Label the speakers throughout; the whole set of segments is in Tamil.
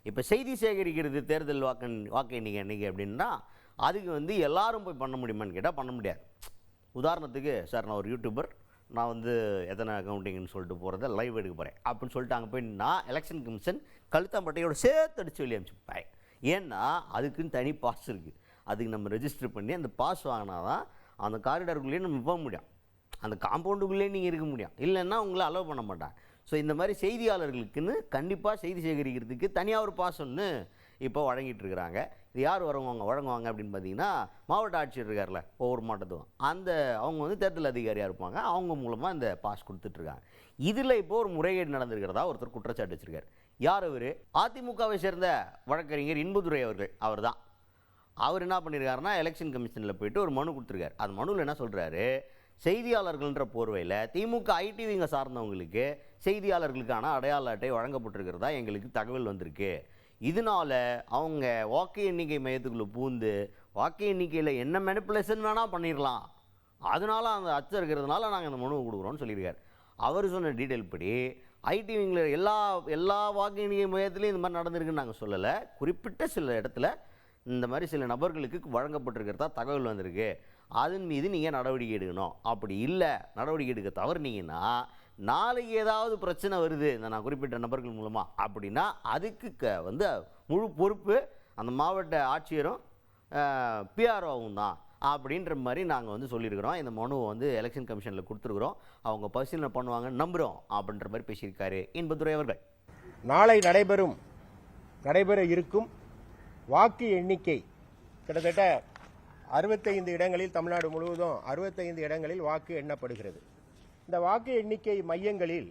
Speaker 1: இப்போ செய்தி சேகரிக்கிறது தேர்தல் வாக்கு எண்ணிக்கை அன்றைக்கி அப்படின்னா அதுக்கு வந்து எல்லாரும் போய் பண்ண முடியுமான்னு கேட்டால் பண்ண முடியாது. உதாரணத்துக்கு சார் நான் ஒரு யூடியூபர், நான் வந்து எத்தனை அக்கௌண்டிங்னு சொல்லிட்டு போகிறத லைவ் எடுக்க போகிறேன் அப்படின்னு சொல்லிட்டு அங்கே போய் நான் எலெக்ஷன் கமிஷன் கழுத்தாம்பட்டையோட சேர்த்து அடித்து வெளியே அனுப்பிச்சுப்பேன். ஏன்னா அதுக்குன்னு தனி பாஸ் இருக்குது. அதுக்கு நம்ம ரெஜிஸ்டர் பண்ணி அந்த பாஸ் வாங்கினா தான் அந்த காரிடாருக்குள்ளேயே நம்ம போக முடியும், அந்த காம்பவுண்டுக்குள்ளேயே நீங்கள் இருக்க முடியும், இல்லைன்னா உங்களை அலோவ் பண்ண மாட்டாங்க. ஸோ இந்த மாதிரி செய்தியாளர்களுக்குன்னு கண்டிப்பாக செய்தி சேகரிக்கிறதுக்கு தனியாக ஒரு பாஸ் ஒன்று இப்போ வழங்கிட்டு இருக்கிறாங்க. இது யார் வழங்குவாங்க அப்படின்னு பார்த்தீங்கன்னா மாவட்ட ஆட்சியர் இருக்கார்ல ஒவ்வொரு மாவட்டத்துக்கும், அவங்க வந்து தேர்தல் அதிகாரியாக இருப்பாங்க, அவங்க மூலமாக இந்த பாஸ் கொடுத்துட்ருக்காங்க. இதில் இப்போ ஒரு முறைகேடு நடந்திருக்கிறதா ஒருத்தர் குற்றச்சாட்டு வச்சுருக்கார். யார் அவர்? அதிமுகவை சேர்ந்த வழக்கறிஞர் இன்பதுரை அவர் தான். அவர் என்ன பண்ணியிருக்காருன்னா எலெக்ஷன் கமிஷனில் போயிட்டு ஒரு மனு கொடுத்துருக்காரு. அந்த மனுவில் என்ன சொல்கிறாரு, செய்தியாளர்கள்ன்ற போர்வையில் திமுக ஐடிவிங்க சார்ந்தவங்களுக்கு செய்தியாளர்களுக்கான அடையாள அட்டை வழங்கப்பட்டிருக்கிறதா எங்களுக்கு தகவல் வந்திருக்கு. இதனால் அவங்க வாக்கு எண்ணிக்கை மையத்துக்குள்ளே பூந்து வாக்கு எண்ணிக்கையில் என்ன மேனிப்புலேஷன் வேணால் பண்ணிடலாம், அதனால் அந்த அச்சம் இருக்கிறதுனால நாங்கள் இந்த மனுவை கொடுக்குறோன்னு சொல்லியிருக்காரு. அவர் சொன்ன டீட்டெயில் படி ஐடிவிங்கில் எல்லா வாக்கு எண்ணிக்கை மையத்துலேயும் இந்த மாதிரி நடந்திருக்குன்னு நாங்கள் சொல்லலை, குறிப்பிட்ட சில இடத்துல இந்த மாதிரி சில நபர்களுக்கு வழங்கப்பட்டிருக்கிறதா தகவல் வந்திருக்கு, அதன் மீது நீங்கள் நடவடிக்கை எடுக்கணும். அப்படி இல்லை நடவடிக்கை எடுக்க தவறுனீங்கன்னா நாளைக்கு ஏதாவது பிரச்சனை வருது இந்த நான் குறிப்பிட்ட நபர்கள் மூலமாக அப்படின்னா அதுக்கு வந்து முழு பொறுப்பு அந்த மாவட்ட ஆட்சியரும் பிஆர்ஓவும் தான் அப்படின்ற மாதிரி நாங்கள் வந்து சொல்லியிருக்கிறோம். இந்த மனுவை வந்து எலெக்ஷன் கமிஷனில் கொடுத்துருக்குறோம், அவங்க பரிசீலனை பண்ணுவாங்கன்னு நம்புகிறோம் அப்படின்ற மாதிரி பேசியிருக்காரு இன்பதுரை அவர்கள்.
Speaker 2: நாளை நடைபெற இருக்கும் வாக்கு எண்ணிக்கை கிட்டத்தட்ட 65 இடங்களில் தமிழ்நாடு முழுவதும் 65 இடங்களில் வாக்கு எண்ணப்படுகிறது. இந்த வாக்கு எண்ணிக்கை மையங்களில்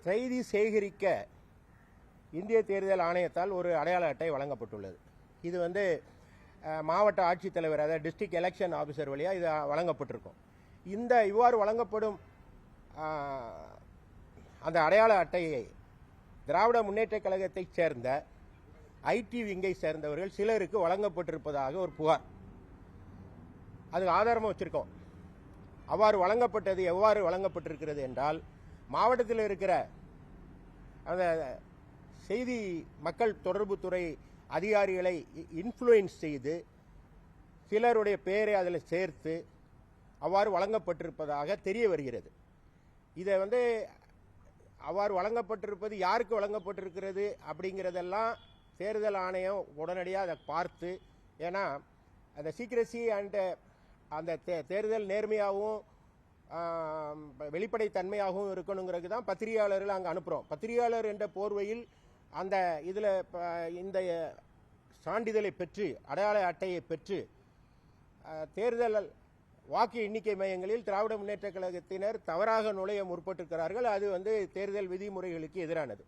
Speaker 2: செய்தி சேகரிக்க இந்திய தேர்தல் ஆணையத்தால் ஒரு அடையாள அட்டை வழங்கப்பட்டுள்ளது. இது வந்து மாவட்ட ஆட்சித்தலைவர், அதாவது டிஸ்ட்ரிக்ட் எலெக்ஷன் ஆஃபீஸர் வழியாக இது வழங்கப்பட்டிருக்கும். இவ்வாறு வழங்கப்படும் அந்த அடையாள அட்டையை திராவிட முன்னேற்றக் கழகத்தைச் சேர்ந்த ஐடி விங்கை சேர்ந்தவர்கள் சிலருக்கு வழங்கப்பட்டிருப்பதாக ஒரு புகார், அதுக்கு ஆதாரமாக வச்சிருக்கோம். அவ்வாறு வழங்கப்பட்டது எவ்வாறு வழங்கப்பட்டிருக்கிறது என்றால், மாவட்டத்தில் இருக்கிற அந்த செய்தி மக்கள் தொடர்புத்துறை அதிகாரிகளை இன்ஃப்ளூயன்ஸ் செய்து சிலருடைய பெயரை அதில் சேர்த்து அவ்வாறு வழங்கப்பட்டிருப்பதாக தெரிய வருகிறது. இதை வந்து அவ்வாறு வழங்கப்பட்டிருப்பது யாருக்கு வழங்கப்பட்டிருக்கிறது அப்படிங்கிறதெல்லாம் தேர்தல் ஆணையம் உடனடியாக அதை பார்த்து, ஏன்னா அந்த சீக்ரெசி அண்ட் அந்த தேர்தல் நேர்மையாகவும் வெளிப்படைத்தன்மையாகவும் இருக்கணுங்கிறது தான் பத்திரிகையாளர்கள் அங்கே அனுப்புகிறோம். பத்திரிகையாளர் என்ற போர்வையில் அந்த இதில் இந்த சான்றிதழை பெற்று அடையாள அட்டையை பெற்று தேர்தல் வாக்கு எண்ணிக்கை மையங்களில் திராவிட முன்னேற்ற கழகத்தினர் தவறாக நுழைய முற்பட்டிருக்கிறார்கள். அது வந்து தேர்தல் விதிமுறைகளுக்கு எதிரானது.